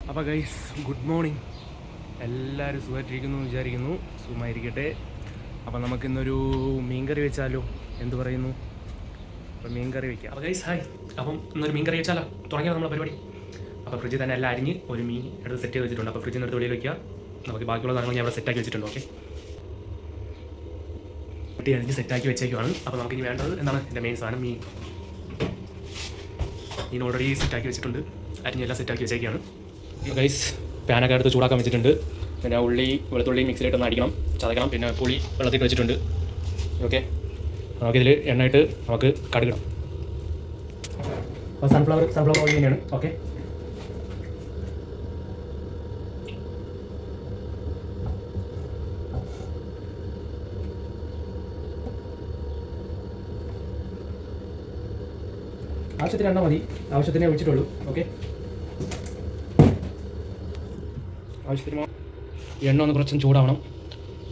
അപ്പോൾ guys good morning. എല്ലാവരും സുഖമായിട്ടിരിക്കുന്നു വിചാരിക്കുന്നു. സുഖമായിരിക്കട്ടെ. അപ്പോൾ നമുക്കിന്നൊരു മീൻകറി വെച്ചാലോ? എന്ത് പറയുന്നു? അപ്പോൾ മീൻകറി വയ്ക്കാം. അപ്പോൾ ഗൈസ് ഹായ്. അപ്പം ഇന്നൊരു മീൻകറി വെച്ചാലോ? തുടങ്ങിയത് നമ്മുടെ പരിപാടി. അപ്പോൾ ഫ്രിഡ്ജിൽ തന്നെ എല്ലാം അരിഞ്ഞ് ഒരു മീൻ എടുത്ത് സെറ്റ് ചെയ്ത് വെച്ചിട്ടുണ്ട്. അപ്പോൾ ഫ്രിഡ്ജിൽ നിന്ന് എടുത്ത് വെളിയിൽ വയ്ക്കുക. നമുക്ക് ബാക്കിയുള്ള സാധനങ്ങൾ ഞാൻ ഇവിടെ സെറ്റാക്കി വെച്ചിട്ടുണ്ട്. ഓക്കെ, കുട്ടി അരിഞ്ഞ് സെറ്റാക്കി വെച്ചേക്കുവാണ്. അപ്പോൾ നമുക്കിനി വേണ്ടത് എന്താണ്? എൻ്റെ മെയിൻ സാധനം മീൻ ഓൾറെഡി സെറ്റാക്കി വെച്ചിട്ടുണ്ട്. അരിഞ്ഞെല്ലാം സെറ്റാക്കി വെച്ചേക്കാണ്. ഗൈസ് പാനൊക്കെ എടുത്ത് ചൂടാക്കാൻ വെച്ചിട്ടുണ്ട്. പിന്നെ ഉള്ളി വെളുത്തുള്ളി മിക്സിയിലിട്ടൊന്ന് അടിക്കണം, ചതക്കണം. പിന്നെ പുളി വെള്ളത്തിൽ വെച്ചിട്ടുണ്ട്. ഓക്കെ, നമുക്കിതിൽ എണ്ണയിട്ട് നമുക്ക് കടുകിടാം. അപ്പോൾ സൺഫ്ലവർ ഓയിൽ തന്നെയാണ്. ഓക്കെ, ആവശ്യത്തിന് എണ്ണ മതി, ആവശ്യത്തിനേ ഒഴിച്ചിട്ടുള്ളൂ. ഓക്കെ, ആവശ്യത്തിന് എണ്ണ ഒന്ന് കുറച്ചും ചൂടാവണം.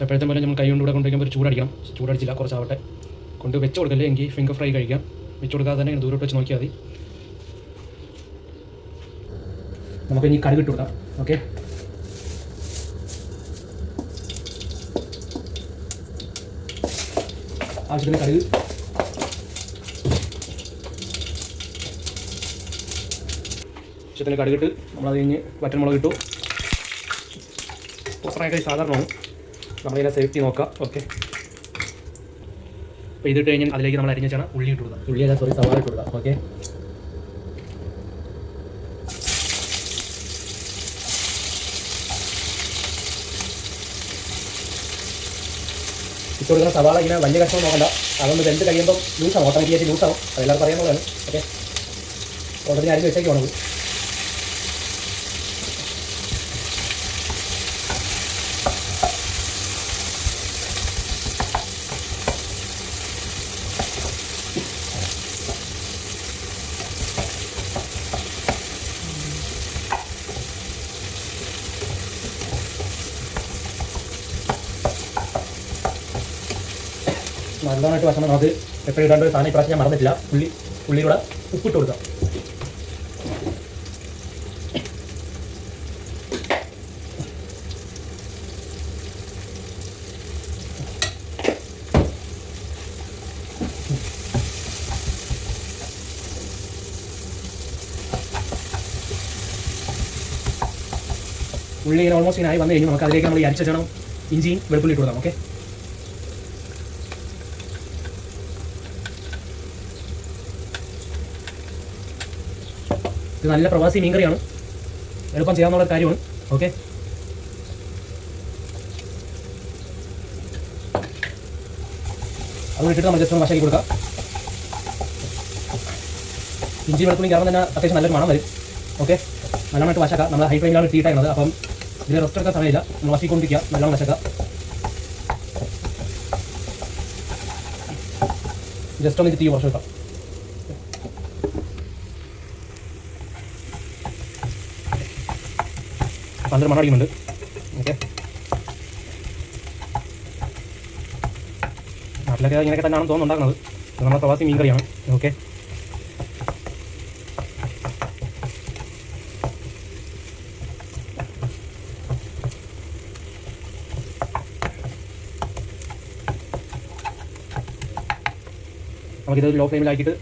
എപ്പോഴത്തെ പോലെ നമ്മൾ കൈ കൊണ്ട് ഇവിടെ കൊണ്ടുവയ്ക്കുമ്പോൾ ഒരു ചൂടടിക്കണം. ചൂടടിച്ചില്ല, കുറച്ചാവട്ടെ. കൊണ്ട് വെച്ച് കൊടുക്കല്ലേ, എങ്കിൽ ഫിംഗർ ഫ്രൈ കഴിക്കാം. വെച്ച് കൊടുക്കാതെ തന്നെ ദൂരോട്ട് വെച്ച് നോക്കിയാൽ മതി. നമുക്ക് ഇനി കടുക് ഇട്ട് കൊടുക്കാം. ഓക്കെ, ആവശ്യത്തിന് കടുക്. ആവശ്യത്തിന് കടുകിട്ട് നമ്മളത് കഴിഞ്ഞ് വറ്റൽമുളക് ഇട്ടു. പൊട്ടറൊക്കെ സാധാരണമാണ്, നമ്മളിതിനെ സേഫ്റ്റി നോക്കാം. ഓക്കെ, അപ്പോൾ ഇതിട്ട് കഴിഞ്ഞാൽ അതിലേക്ക് നമ്മൾ അരിഞ്ഞ വെച്ചാണ് ഉള്ളി ഇട്ട് കൊടുക്കാം. സവാള ഇട്ട് കൊടുക്കാം. ഓക്കെ, ഇട്ട് കൊടുക്കുന്ന സവാള ഇങ്ങനെ വലിയ കഷ്ണം നോക്കണ്ട. അതൊന്ന് വെന്ത് കഴിയുമ്പോൾ ലൂസാവും, ഓട്ടോമാറ്റിക്കായിട്ട് ലൂസാവും. അതെല്ലാവർക്കും അറിയാവുന്നതാണ്. ഓക്കെ, ഓൾറെഡി അരിഞ്ഞ് വെച്ചേക്ക് വേണത്. നല്ലതായിട്ട് വശം നമുക്ക് എപ്പോഴും ഇടേണ്ട ഒരു സാധനം ഇപ്രാവശ്യം ഞാൻ മറന്നിട്ടില്ല. ഉള്ളിലൂടെ ഉപ്പിട്ട് കൊടുക്കാം. ഉള്ളി ഇങ്ങനെ ഓൾമോസ്റ്റ് ഇങ്ങനെ ആയി വന്നു കഴിഞ്ഞാൽ നമുക്ക് അതിലേക്ക് നമ്മൾ ഈ അരിച്ച ചേണം ഇഞ്ചിയും വെളുത്തുള്ളി ഇട്ട് കൊടുക്കാം. ഓക്കെ, ഇത് നല്ല പ്രവാസി മീൻകറിയാണ്, എളുപ്പം ചെയ്യാവുന്ന കാര്യമാണ്. ഓക്കെ, അത് ഇട്ടിട്ട് നമ്മൾ ജസ്റ്റ് ഒന്ന് വശാക്കി കൊടുക്കാം. ഇഞ്ചി വെളുത്തുള്ളി ചേർന്ന് തന്നെ അത്യാവശ്യം നല്ലൊരു മണം വരും. ഓക്കെ, നല്ലവണ്ണമായിട്ട് വശക്കാം. നമ്മൾ ഹൈ ഫ്ലെയിമിലാണ് തീട്ടായിരുന്നത്. അപ്പം ഇതിൽ റെസ്റ്റ് എടുക്കാൻ സമയമില്ല, നമ്മൾ വശിക്കൊണ്ടിരിക്കുക. നല്ലോണം വശക്കാം. ജസ്റ്റ് ഒന്ന് തീ കുറച്ച് വെക്കാം. നല്ലൊരു മണം അടിക്കുന്നുണ്ട്. ഓക്കെ, നാട്ടിലൊക്കെ ഇങ്ങനെയൊക്കെ തന്നെയാണ് തോന്നുന്നുണ്ടാക്കുന്നത്. നമ്മുടെ പ്രവാസി മീൻ കറിയാണ്. ഓക്കെ, നമുക്കിത് ലോ ഫ്ലെയിമിലാക്കിയിട്ട്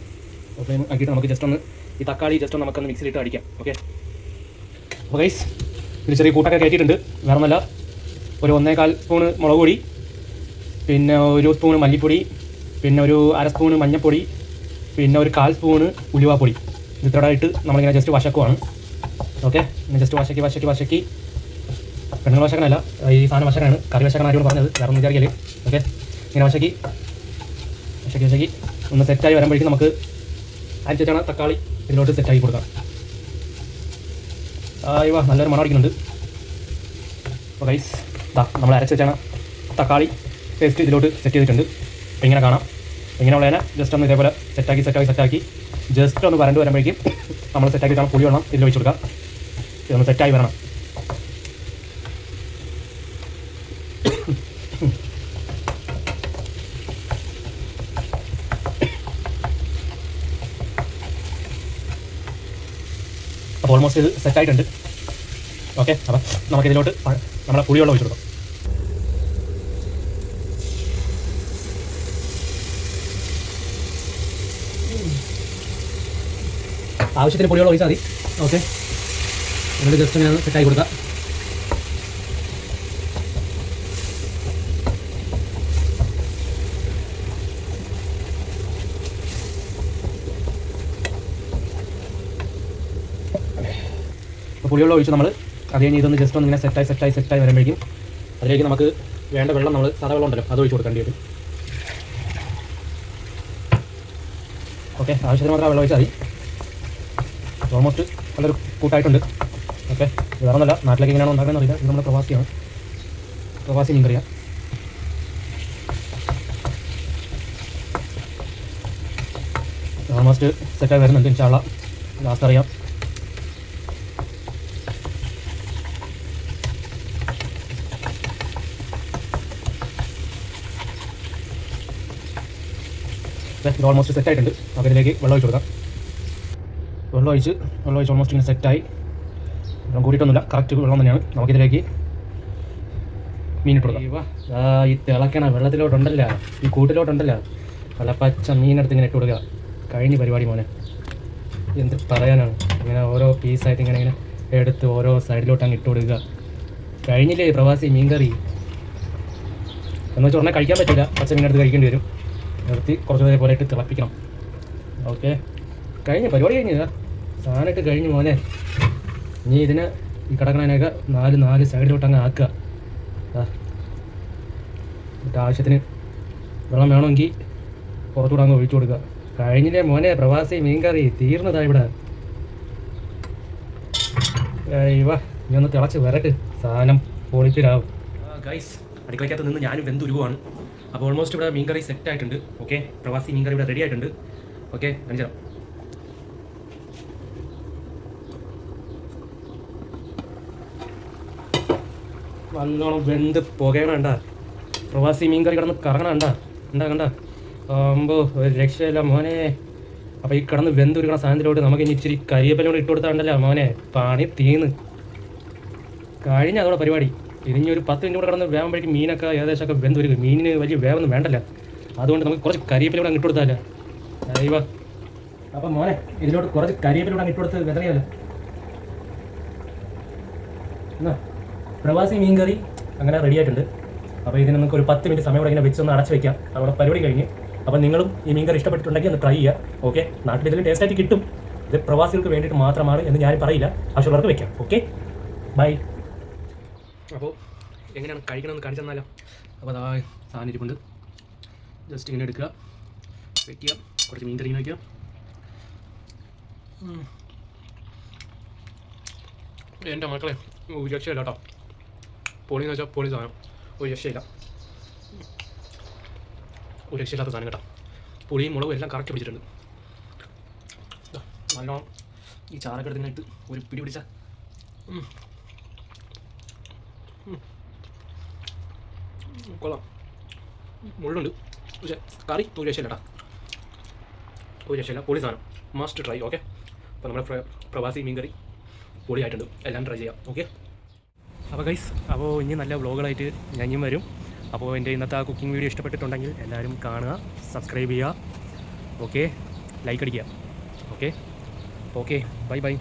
നമുക്ക് ജസ്റ്റ് ഒന്ന് ഈ തക്കാളി ജസ്റ്റ് ഒന്ന് നമുക്കൊന്ന് മിക്സിയിലിട്ട് അടിക്കാം. ഓക്കെ, അപ്പോൾ ഗൈസ് ഒരു ചെറിയ കൂട്ടൊക്കെ കയറ്റിയിട്ടുണ്ട്. വേറെ ഒന്നല്ല, ഒരു 1.25 സ്പൂണ് മുളക് പൊടി, പിന്നെ 1 സ്പൂണ് മല്ലിപ്പൊടി, പിന്നെ ഒരു 1/2 സ്പൂണ് മഞ്ഞൾപ്പൊടി, പിന്നെ ഒരു 1/4 സ്പൂണ് ഉലുവാപ്പൊടി. ഇത്രയുടെ ഇട്ട് നമ്മളിങ്ങനെ ജസ്റ്റ് വശക്കുവാണ്. ഓക്കെ, ജസ്റ്റ് വശക്കി പെണ്ണുങ്ങൾ വശക്കനല്ല, ഈ സാധനം വശക്കാണ്. കറി വശക്കാൻ ആരോട് പറഞ്ഞത്, വേറെ ഒന്നും വിചാരിക്കല്. ഓക്കെ, ഇങ്ങനെ വശക്കി ഒന്ന് സെറ്റായി വരുമ്പോഴേക്കും നമുക്ക് അരിച്ചാണ് തക്കാളി ഇതിലോട്ട് സെറ്റാക്കി കൊടുക്കാം. ഇവ നല്ലൊരു മണം അടിക്കുന്നുണ്ട്. അപ്പോൾ ഗൈസ് നമ്മൾ അരച്ച് വെച്ചാണ് തക്കാളി പേസ്റ്റ് ഇതിലോട്ട് സെറ്റ് ചെയ്തിട്ടുണ്ട്. അപ്പോൾ ഇങ്ങനെ കാണാം. ഇങ്ങനെയുള്ളതിനെ ജസ്റ്റ് ഒന്ന് ഇതേപോലെ സെറ്റാക്കി ജസ്റ്റ് ഒന്ന് വരണ്ട് വരുമ്പോഴേക്കും നമ്മൾ സെറ്റാക്കിയിട്ടാണ് പുളി വെള്ളം ഇതിൽ വെച്ച് കൊടുക്കാം. ഇതൊന്ന് സെറ്റായി വരണം. അപ്പോൾ ഓൾമോസ്റ്റ് ഇത് സെറ്റായിട്ടുണ്ട്. ഓക്കെ, അപ്പം നമുക്കിതിലോട്ട് നമ്മുടെ പുളിവെള്ളം ഒഴിച്ചു കൊടുക്കാം. ആവശ്യത്തിന് പുളിവെള്ളം ഒഴിച്ചാൽ മതി. ഓക്കെ, എന്നിട്ട് ജസ്റ്റ് ഞാൻ സെറ്റാക്കി കൊടുക്കാം. പുളിവെള്ളം ഒഴിച്ച് നമ്മൾ അത് കഴിഞ്ഞ് ഇതൊന്ന് ജസ്റ്റ് ഒന്ന് ഇങ്ങനെ സെറ്റായി വരുമ്പോഴേക്കും അതിലേക്ക് നമുക്ക് വേണ്ട വെള്ളം നമ്മൾ സാധാ വെള്ളം ഉണ്ടല്ലോ അത് ഒഴിച്ച് കൊടുക്കേണ്ടി വരും. ഓക്കെ, ആവശ്യത്തിന് മാത്രം വെള്ളം ഒഴിച്ചാൽ മതി. ഓൾമോസ്റ്റ് നല്ലൊരു കൂട്ടായിട്ടുണ്ട്. ഓക്കെ, ഇത് വേറെ ഒന്നുമല്ല, നാട്ടിലേക്ക് എങ്ങനെയാണോ ഉണ്ടാക്കുന്നത് അറിയില്ല, ഇത് നമ്മുടെ പ്രവാസിയാണ്, പ്രവാസി മീൻ കറിയാണ്. ഓൾമോസ്റ്റ് സെറ്റായി വരുന്നുണ്ട്. ഇൻഷാ അല്ലാഹ് ലാസ്റ്റ് അറിയാം. ഇത് ഓൾമോസ്റ്റ് സെറ്റായിട്ടുണ്ട്. അപ്പോൾ ഇതിലേക്ക് വെള്ളം ഒഴിച്ച് കൊടുക്കാം. വെള്ളം ഒഴിച്ച് ഓൾമോസ്റ്റ് ഇങ്ങനെ സെറ്റായി. വെള്ളം കൂടിയിട്ടൊന്നുമില്ല, കറക്റ്റ് വെള്ളം തന്നെയാണ്. നമുക്കിതിലേക്ക് മീൻ ഇട്ട് കൊടുക്കാം. ഈ തിളക്കണ വെള്ളത്തിലോട്ടുണ്ടല്ലോ, ഈ കൂട്ടിലോട്ടുണ്ടല്ലോ, നല്ല പച്ച മീനെടുത്ത് ഇങ്ങനെ ഇട്ട് കൊടുക്കുക. കഴിഞ്ഞ പരിപാടി മോനെ, എന്ത് പറയാനാണ്. ഇങ്ങനെ ഓരോ പീസായിട്ട് ഇങ്ങനെ എടുത്ത് ഓരോ സൈഡിലോട്ട് അങ്ങ് ഇട്ട് കൊടുക്കുക. കഴിഞ്ഞില്ലേ പ്രവാസി മീൻ കറി എന്ന് വെച്ചാൽ ഉടനെ കഴിക്കാൻ പറ്റില്ല, പച്ച മീനെടുത്ത് കഴിക്കേണ്ടി വരും. നിർത്തി കുറച്ച് നേരം പോലെ ഇട്ട് തിളപ്പിക്കണം. ഓക്കെ, കഴിഞ്ഞ പരിപാടി കഴിഞ്ഞ് സാധനമായിട്ട് കഴിഞ്ഞ് മോനെ. ഇനി ഇതിന് ഈ കിടക്കണതിനൊക്കെ നാല് സൈഡിലോട്ട് അങ്ങ് ആക്കുക. എന്നിട്ട് ആവശ്യത്തിന് വെള്ളം വേണമെങ്കിൽ പുറത്തൂടെ അങ്ങ് ഒഴിച്ചു കൊടുക്കുക. കഴിഞ്ഞില്ലേ മോനെ പ്രവാസി മീൻ കറി തീർന്നതാ ഇവിടെ. ഇവ ഇനി ഒന്ന് തിളച്ച് വരട്ട്, സാധനം പൊളിപ്പിലാവും. ഗൈസ്, അടുക്കളയ്ക്കകത്ത് നിന്ന് ഞാനും വെന്തുരുവാണ്. അപ്പോൾ ഓൾമോസ്റ്റ് ഇവിടെ മീൻ കറി സെറ്റ് ആയിട്ടുണ്ട്. ഓക്കെ, പ്രവാസി മീൻ കറി ഇവിടെ റെഡി ആയിട്ടുണ്ട്. ഓക്കെ, കാണിച്ചു തരാം. നല്ലോണം വെന്ത് പുകയണണ്ട, പ്രവാസി മീൻ കറി കിടന്ന് കറങ്ങണണ്ട. കണ്ട ആകുമ്പോൾ ഒരു രക്ഷയില്ല മോനെ. അപ്പോൾ ഈ കിടന്ന് വെന്തുരുക്കണ സാധനത്തിലോട്ട് നമുക്ക് ഇനി ഇച്ചിരി കരിയപ്പനോട് ഇട്ട് കൊടുത്താണ്ടല്ലോ മോനെ, പണി തീന്ന് കഴിഞ്ഞ അതോടെ പരിപാടി. ഇനി ഒരു 10 മിനിറ്റ് കൂടെ കിടന്ന് വേകുമ്പോഴേക്കും മീനൊക്കെ ഏകദേശമൊക്കെ വെന്തുരുക്കും. മീനിന് വലിയ വേവൊന്നും വേണ്ടല്ല, അതുകൊണ്ട് നമുക്ക് കുറച്ച് കരിയപ്പിലൂടെ അങ്ങ് ഇട്ട് കൊടുത്താലേ. അയ്യോ, അപ്പം മോനെ ഇതിലോട്ട് കുറച്ച് കരിയപ്പിലൂടെ അങ്ങ് ഇട്ട് കൊടുത്ത് വെതറിയല്ലോ. എന്നാ പ്രവാസി മീൻ കറി അങ്ങനെ റെഡി ആയിട്ടുണ്ട്. അപ്പോൾ ഇതിന് നമുക്ക് ഒരു 10 മിനിറ്റ് സമയം കൂടെ ഇങ്ങനെ വെച്ചൊന്ന് അടച്ച് വയ്ക്കാം. നമ്മുടെ പരിപാടി കഴിഞ്ഞ്. അപ്പോൾ നിങ്ങളും ഈ മീൻ കറി ഇഷ്ടപ്പെട്ടിട്ടുണ്ടെങ്കിൽ ഒന്ന് ട്രൈ ചെയ്യുക. ഓക്കെ, നാട്ടിൽ ഇതിൽ ടേസ്റ്റായിട്ട് കിട്ടും. ഇത് പ്രവാസികൾക്ക് വേണ്ടിയിട്ട് മാത്രമാണ് എന്ന് ഞാൻ പറയില്ല, ആവശ്യമുള്ളവർക്ക് വെക്കാം. Okay, bye. അപ്പോൾ എങ്ങനെയാണ് കഴിക്കണമെന്ന് കാണിച്ചു തന്നാലോ. അപ്പോൾ അതാ സാധനം ഇരിപ്പുണ്ട്. ജസ്റ്റ് ഇങ്ങനെ എടുക്കുക, വയ്ക്കുക, കുറച്ച് മീൻ കറി ഇങ്ങനെ വയ്ക്കുക. എൻ്റെ മക്കളെ ഒരു രക്ഷയില്ല കേട്ടോ. പൊളിയെന്ന് വെച്ചാൽ പൊളി സാധനം, ഒരു രക്ഷയില്ല, ഒരു രക്ഷയില്ലാത്ത സാധനം കേട്ടോ. പുളിയും മുളകും എല്ലാം കറക്റ്റ് പിടിച്ചിട്ടുണ്ട്. നല്ലോണം ഈ ചാറൊക്കെ എടുത്തിട്ട് ഒരു പിടി പിടിച്ചാൽ കൊള്ളാം. മുള്ളുണ്ട്, പക്ഷേ കറി ഒരു രക്ഷയില്ല കേട്ടോ, ഒരു രക്ഷയില്ല, പൊളി സാധനം, മസ്റ്റ് ട്രൈ. ഓക്കെ, അപ്പോൾ നമ്മുടെ പ്രവാസി മീൻ കറി പൊളിയായിട്ടുണ്ട്, എല്ലാം ട്രൈ ചെയ്യാം. ഓക്കെ, അപ്പോൾ ഗൈസ്, അപ്പോൾ ഇനി നല്ല വ്ളോഗുകളായിട്ട് ഞാൻ ഇനിയും വരും. അപ്പോൾ എൻ്റെ ഇന്നത്തെ ആ കുക്കിംഗ് വീഡിയോ ഇഷ്ടപ്പെട്ടിട്ടുണ്ടെങ്കിൽ എല്ലാവരും കാണുക, സബ്സ്ക്രൈബ് ചെയ്യുക. ഓക്കെ, ലൈക്ക് അടിക്കുക. Okay, bye bye.